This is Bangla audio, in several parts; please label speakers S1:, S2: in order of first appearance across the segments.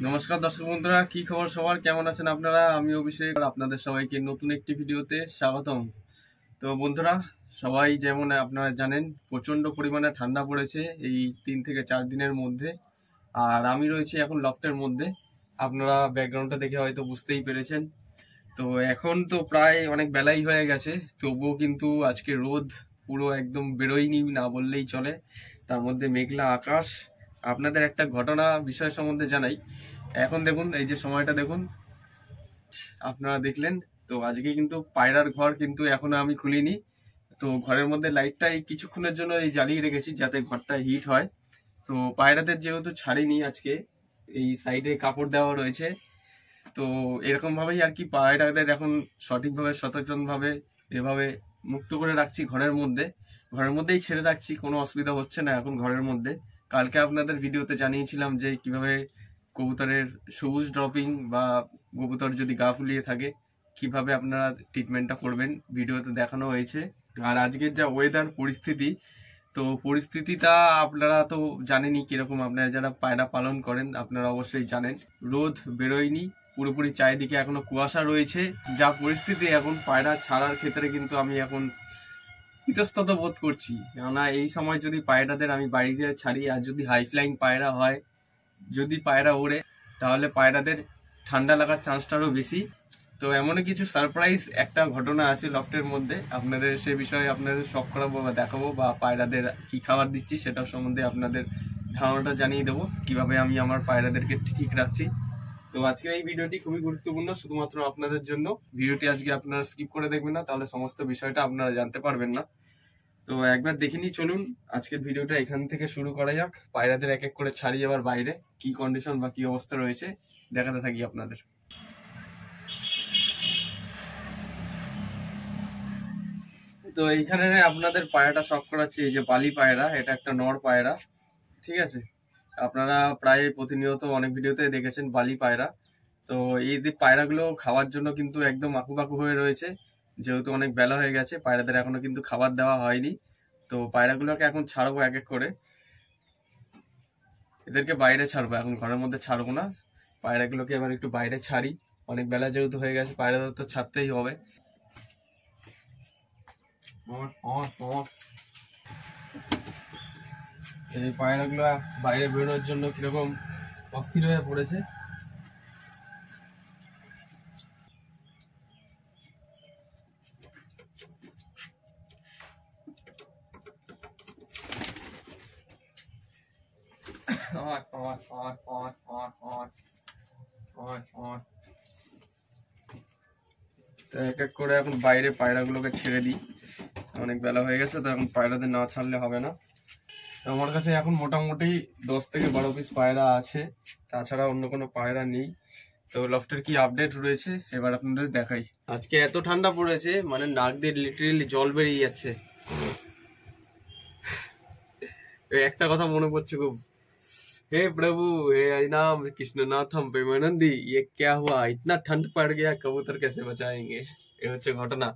S1: নমস্কার দর্শক বন্ধুরা, কি খবর সবার, কেমন আছেন আপনারা? আমি অভিষেক, আপনাদের সবাইকে নতুন একটি ভিডিওতে স্বাগতম। তো বন্ধুরা, সবাই যেমন আপনারা জানেন প্রচন্ড পরিমাণে ঠান্ডা পড়েছে এই 3 থেকে 4 দিনের মধ্যে। আর আমি রয়েছি এখন লফটের মধ্যে, আপনারা ব্যাকগ্রাউন্ডটা দেখে হয়তো বুঝতেই পেরেছেন। তো এখন তো প্রায় অনেক বেলাই হয়ে গেছে, তবুও কিন্তু আজকে রোদ পুরো একদম বেরোয়নি না বললেই চলে। তার মধ্যে মেঘলা আকাশ। আপনাদের একটা ঘটনা বিষয় সম্বন্ধে জানাই। এখন দেখুন, এই যে সময়টা দেখুন, আপনারা দেখলেন তো আজকে কিন্তু পায়রার ঘর কিন্তু এখনো আমি খুলিনি। তো ঘরের মধ্যে লাইটটা এই কিছুক্ষণের জন্য এই জ্বালিয়ে রেখেছি যাতে ঘরটা হিট হয়। তো পায়রাদের যেহেতু ছাড়িনি আজকে, এই সাইডে কাপড় দেওয়া রয়েছে। তো এরকম ভাবেই আর কি পায়রাদের এখন সঠিকভাবে সচেতনভাবে এভাবে মুক্ত করে রাখছি ঘরের মধ্যেই ছেড়ে রাখছি, কোনো অসুবিধা হচ্ছে না এখন ঘরের মধ্যে। কালকে আপনাদের ভিডিওতে জানিয়েছিলাম যে কিভাবে কবুতরের সবুজ ড্রপিং বা কবুতর যদি গা ফুলিয়ে থাকে কিভাবে আপনারা ট্রিটমেন্টটা করবেন, ভিডিওতে দেখানো হয়েছে। আর আজকের যা ওয়েদার পরিস্থিতি, তো পরিস্থিতিটা আপনারা তো জানেনই কিরকম, আপনারা যারা পায়রা পালন করেন আপনারা অবশ্যই জানেন। রোদ বেরোয়নি, পুরোপুরি চারিদিকে এখনো কুয়াশা রয়েছে। যা পরিস্থিতি এখন পায়রা ছাড়ার ক্ষেত্রে কিন্তু আমি এখন ইতস্তত বোধ করছি, কেননা এই সময় যদি পায়রাদের আমি বাড়িতে ছাড়ি আর যদি হাই ফ্লাইং পায়রা হয়, যদি পায়রা ওড়ে, তাহলে পায়রাদের ঠান্ডা লাগার চান্সটারও বেশি। তো এমনই কিছু সারপ্রাইজ একটা ঘটনা আছে লফটের মধ্যে, আপনাদের সে বিষয়ে আপনাদের শখ করাবো বা দেখাবো, বা পায়রাদের কি খাবার দিচ্ছি সেটা সম্বন্ধে আপনাদের ধারণাটা জানিয়ে দেবো কিভাবে আমি আমার পায়রাদেরকে ঠিক রাখছি। তো আজকের এই ভিডিওটি খুবই গুরুত্বপূর্ণ শুধুমাত্র আপনাদের জন্য। ভিডিওটি আজকে আপনারা স্কিপ করে দেখবেন না, তাহলে সমস্ত বিষয়টা আপনারা জানতে পারবেন না। তো একবার দেখে নিই, চলুন আজকের ভিডিওটা এখান থেকে শুরু করা যাক। পায়রাদের এক এক করে ছাড়ি যাবার বাইরে কি কন্ডিশন বা কি অবস্থা রয়েছে দেখাতে থাকি আপনাদের। তো এইখানে আপনাদের পায়রাটা শখ করাচ্ছি, এই যে বালি পায়রা, এটা একটা নর পায়রা, ঠিক আছে। আপনারা প্রায় প্রতিনিয়ত অনেক ভিডিওতে দেখেছেন বালি পায়রা। তো এই যে পায়রাগুলো খাওয়ার জন্য কিন্তু একদম আকুপাকু হয়ে রয়েছে, যেহেতু অনেক বেলা হয়ে গেছে, পায়রাদের এখনো কিন্তু খাবার দেওয়া হয়নি। তো পায়রাগুলোকে এখন ছাড়বো এক এক করে, এদেরকে বাইরে ছাড়বো, এখন ঘরের মধ্যে ছাড়বো না। পায়রাগুলোকে এবার একটু বাইরে ছাড়ি, অনেক বেলা যেহেতু হয়ে গেছে, পায়রাদের তো ছাড়তেই হবে। এই পায়রাগুলো বাইরে বেরোনোর জন্য কিরকম অস্থির হয়ে পড়েছে। এক এক করে এখন বাইরে পায়রাগুলোকে ছেড়ে দিই, অনেক বেলা হয়ে গেছে, তো এখন পায়রাদের না ছাড়লে হবে না। আমার কাছে এখন মোটামুটি 10 থেকে 12 পিস পায়রা আছে, তাছাড়া অন্য কোনো পায়রা নেই। তো লফটের কি আপডেট রয়েছে এবার আপনাদের দেখাই। আজকে এত ঠান্ডা পড়েছে, মানে নাক দিয়ে লিটারেলি জল বেরিয়ে যাচ্ছে। একটা কথা মনে পড়ছে খুব, हे प्रभु हे हरिनाम कृष्णनाथम प्रेमानंदी, ये क्या हुआ, इतना ठंड पड़ गया, कबूतर कैसे बचाएंगे, ये হচ্ছে ঘটনা।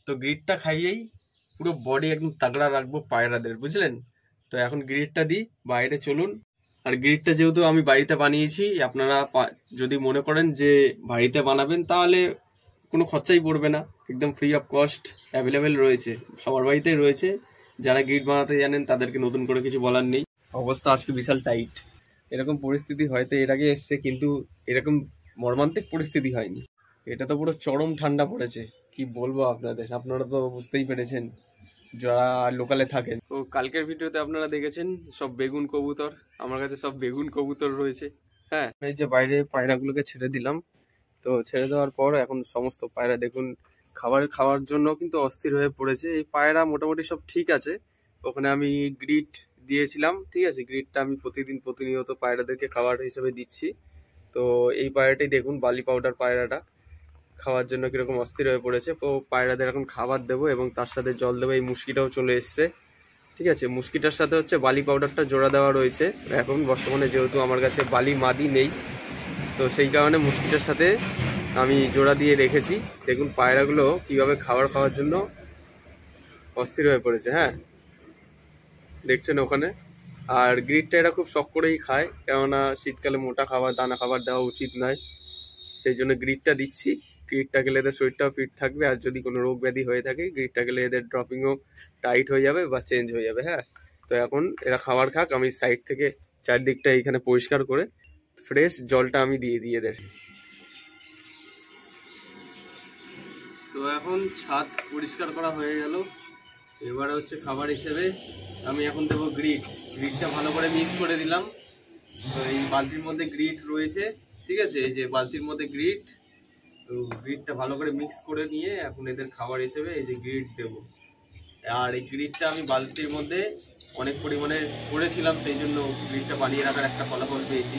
S1: তো গ্রিডটা খাইয়েই পুরো বডি একদম তাগড়া রাখবো পায়রাদের, বুঝলেন। তো এখন গ্রিডটা দিই, বাইরে চলুন। আর গ্রিডটা যেহেতু আমি বাড়িতে বানিয়েছি, আপনারা যদি মনে করেন যে বাড়িতে বানাবেন তাহলে কোনো খরচাই পড়বে না, একদম ফ্রি অফ কস্ট অ্যাভেলেবেল রয়েছে, সবার বাড়িতেই রয়েছে। যারা গ্রিড বানাতে জানেন তাদেরকে নতুন করে কিছু বলার নেই। অবস্থা আজকে বিশাল টাইট, এরকম পরিস্থিতি হয়তো এর আগে এসছে, কিন্তু এরকম মর্মান্তিক পরিস্থিতি হয়নি। এটা তো পুরো চরম ঠান্ডা পড়েছে, কি বলবো আপনাদের, আপনারা তো বুঝতেই পেরেছেন যারা লোকালে থাকেন। তো কালকের ভিডিওতে আপনারা দেখেছেন সব বেগুন কবুতর, আমার কাছে সব বেগুন কবুতর রয়েছে। হ্যাঁ, এই যে বাইরে পায়রাগুলোকে ছেড়ে দিলাম, তো ছেড়ে দেওয়ার পর এখন সমস্ত পায়রা দেখুন খাবার খাওয়ার জন্য কিন্তু অস্থির হয়ে পড়েছে। এই পায়রা মোটামুটি সব ঠিক আছে, ওখানে আমি গ্রিড দিয়েছিলাম, ঠিক আছে, গ্রিডটা আমি প্রতিনিয়ত পায়রাদেরকে খাবার হিসেবে দিচ্ছি। তো এই পায়রাটাই দেখুন, বালি পাউডার পায়রাটা খাওয়ার জন্য কিরকম অস্থির হয়ে পড়েছে। তো পায়রাদের এখন খাবার দেবো এবং তার সাথে জল দেবো। এই মুশকিটাও চলে এসছে, ঠিক আছে, মুশকিটার সাথে হচ্ছে বালি পাউডারটা জোড়া দেওয়া রয়েছে এখন বর্তমানে, যেহেতু আমার কাছে বালি মাদি নেই, তো সেই কারণে মুশকিটার সাথে আমি জোড়া দিয়ে রেখেছি। দেখুন পায়রাগুলো কিভাবে খাবার খাওয়ার জন্য অস্থির হয়ে পড়েছে। হ্যাঁ, দেখছেন ওখানে আর গ্রিডটা এরা খুব শখ করেই খায়, কেননা শীতকালে মোটা খাবার দানা খাবার দেওয়া উচিত নয়, সেই জন্য গ্রিডটা দিচ্ছি। গ্রিডটা খেলে এদের শরীরটাও ফিট থাকবে, আর যদি কোনো রোগ ব্যাধি হয়ে থাকে গ্রিডটা খেলে এদের ড্রপিংও টাইট হয়ে যাবে বা চেঞ্জ হয়ে যাবে। হ্যাঁ, তো এখন এরা খাবার খাক, আমি সাইড থেকে চারদিকটা এইখানে পরিষ্কার করে ফ্রেশ জলটা আমি দিয়ে দিই এদের। তো এখন ছাদ পরিষ্কার করা হয়ে গেল, এবার হচ্ছে খাবার হিসেবে আমি এখন দেবো গ্রিডটা ভালো করে মিক্স করে দিলাম। তো এই বালতির মধ্যে গ্রিড রয়েছে, ঠিক আছে, এই যে বালতির মধ্যে গ্রিড, তো গ্রিডটা ভালো করে মিক্স করে নিয়ে এখন এদের খাবার হিসেবে এই যে গ্রিড দেবো। আর এই গ্রিডটা আমি বালতির মধ্যে অনেক পরিমাণে করেছিলাম, সেই জন্য গ্রিডটা বানিয়ে রাখার একটা ফলাফল পেয়েছি।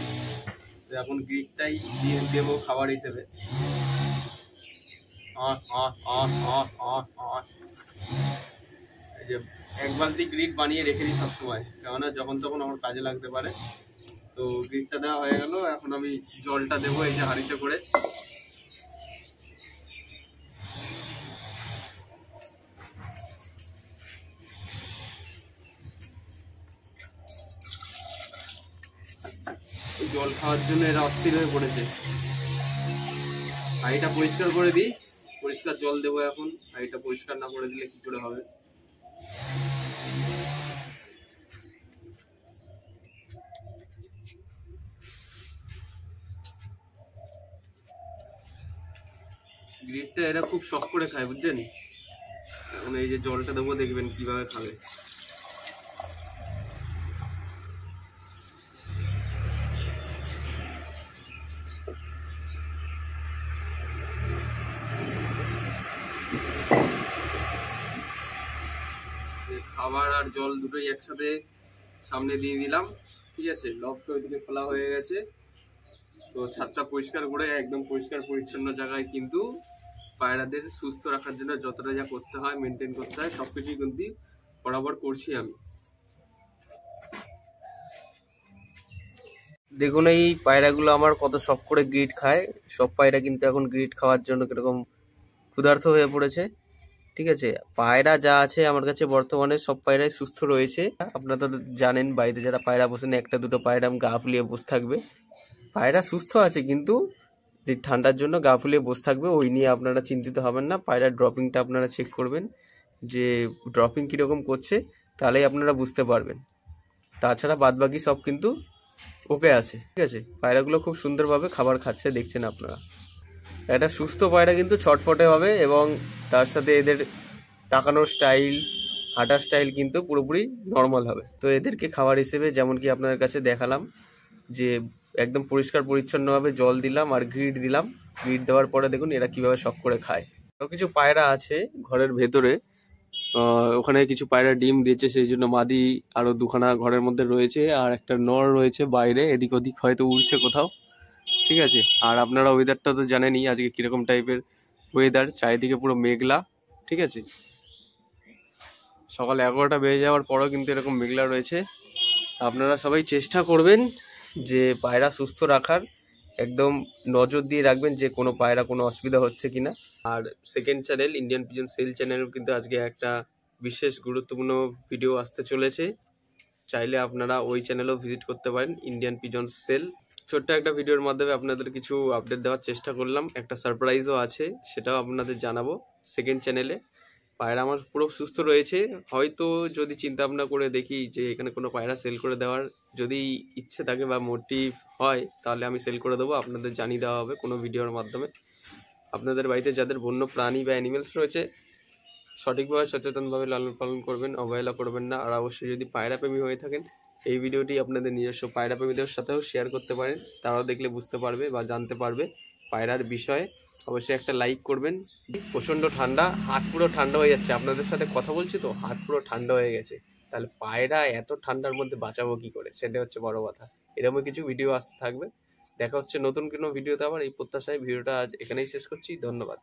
S1: তো এখন গ্রিডটাই দিয়ে দেবো খাবার হিসেবে। এই যে এক বালতি গ্রিড বানিয়ে রেখে দিই সবসময়, কেননা যখন তখন আমার কাজে লাগতে পারে। তো গ্রিডটা দেওয়া হয়ে গেল, এখন আমি জলটা দেবো এই যে হাঁড়িতে করে। জল খাওয়ার জন্য এরা অস্থির হয়ে পড়েছে। হাঁড়িটা পরিষ্কার করে দিই, পরিষ্কার জল দেবো এখন। হাঁড়িটা পরিষ্কার না করে দিলে কি করে হবে। গ্রিডটা এরা খুব শখ করে খায়, বুঝছেন। এখন এই যে জলটা দেবো, দেখবেন কিভাবে খাবে। খাবার আর জল দুটোই একসাথে সামনে দিয়ে দিলাম, ঠিক আছে। লকটা ওইদিকে খোলা হয়ে গেছে। তো ছাদটা পরিষ্কার করে একদম পরিষ্কার পরিচ্ছন্ন জায়গায় কিন্তু পায়রাদের সুস্থ রাখার জন্য যতটা যা করতে হয়, মেনটেন করতে হয়, সবকিছুই কিন্তু বরাবর করছি আমি। দেখুন এই পায়রাগুলো আমার কত শখ করে গ্রিড খায়। সব পায়রা কিন্তু এখন গ্রিড খাওয়ার জন্য কিরকম ক্ষুধার্ত হয়ে পড়েছে, ঠিক আছে। পায়রা যা আছে আমার কাছে বর্তমানে সব পায়রাই সুস্থ রয়েছে। আপনারা তো জানেন, বাড়িতে যারা পায়রা বসেন একটা দুটো পায়রা গা ফুলিয়ে বসে থাকবে। পায়রা সুস্থ আছে, কিন্তু ঠান্ডার জন্য গা ফুলিয়ে বসে থাকবে, ওই নিয়ে আপনারা চিন্তিত হবেন না। পায়রার ড্রপিংটা আপনারা চেক করবেন, যে ড্রপিং কীরকম করছে, তাহলেই আপনারা বুঝতে পারবেন। তাছাড়া বাদবাকি সব কিন্তু ওকে আছে, ঠিক আছে। পায়রাগুলো খুব সুন্দরভাবে খাবার খাচ্ছে, দেখছেন আপনারা। একটা সুস্থ পায়রা কিন্তু ছটফটে হবে, এবং তার সাথে এদের তাকানোর স্টাইল, হাঁটার স্টাইল কিন্তু পুরোপুরি নর্মাল হবে। তো এদেরকে খাবার হিসেবে যেমন কি আপনাদের কাছে দেখালাম, যে একদম পরিষ্কার পরিচ্ছন্নভাবে জল দিলাম আর গ্রিড দিলাম। গ্রিড দেওয়ার পরে দেখুন এরা কিভাবে শখ করে খায়। তো কিছু পায়রা আছে ঘরের ভেতরে, ওখানে কিছু পায়রা ডিম দিয়েছে, সেই জন্য মাদি আরো দুখানা ঘরের মধ্যে রয়েছে, আর একটা নর রয়েছে বাইরে, এদিক ওদিক হয়তো উড়ছে কোথাও, ঠিক আছে। আর আপনারা ওয়েদারটা তো জানেনই আজকে কিরকম টাইপের ওয়েদার, চারিদিকে পুরো মেঘলা, ঠিক আছে। সকাল 11টা বেজে যাওয়ার পরও কিন্তু এরকম মেঘলা রয়েছে। আপনারা সবাই চেষ্টা করবেন যে পায়রা সুস্থ রাখার, একদম নজর দিয়ে রাখবেন যে কোনো পায়রা কোনো অসুবিধা হচ্ছে কিনা। আর second channel Indian pigeon sale চ্যানেলও কিন্তু আজকে একটা বিশেষ গুরুত্বপূর্ণ ভিডিও আসতে চলেছে, চাইলে আপনারা ওই চ্যানেলও ভিজিট করতে পারেন, ইন্ডিয়ান পিজন সেল। ছোট্ট একটা ভিডিওর মাধ্যমে আপনাদের কিছু আপডেট দেওয়ার চেষ্টা করলাম, একটা সারপ্রাইজও আছে, সেটাও আপনাদের জানাবো সেকেন্ড চ্যানেলে। পায়রা আমার পুরো সুস্থ রয়েছে। হয়তো যদি চিন্তা ভাবনা করে দেখি যে এখানে কোনো পায়রা সেল করে দেওয়ার যদি ইচ্ছে থাকে বা মোটিভ হয়, তাহলে আমি সেল করে দেবো, আপনাদের জানিয়ে দেওয়া হবে কোনো ভিডিওর মাধ্যমে। আপনাদের বাড়িতে যাদের বন্য প্রাণী বা অ্যানিমেলস রয়েছে, সঠিকভাবে সচেতনভাবে লালন পালন করবেন, অবহেলা করবেন না। আর অবশ্যই যদি পায়রা প্রেমী হয়ে থাকেন, এই ভিডিওটি আপনাদের নিজস্ব পায়রা প্রেমীদের সাথেও শেয়ার করতে পারেন, তারাও দেখলে বুঝতে পারবে বা জানতে পারবে পায়রার বিষয়ে। অবশ্যই একটা লাইক করবেন। প্রচণ্ড ঠান্ডা, হাত পুরো ঠান্ডা হয়ে যাচ্ছে, আপনাদের সাথে কথা বলছি তো হাত পুরো ঠান্ডা হয়ে গেছে। তাহলে পায়রা এত ঠান্ডার মধ্যে বাঁচাবো কি করে, সেটা হচ্ছে বড় কথা। এরকম কিছু ভিডিও আসতে থাকবে। দেখা হচ্ছে নতুন কোনো ভিডিওতে আবার, এই প্রত্যাশায় ভিডিওটা আজ এখানেই শেষ করছি। ধন্যবাদ।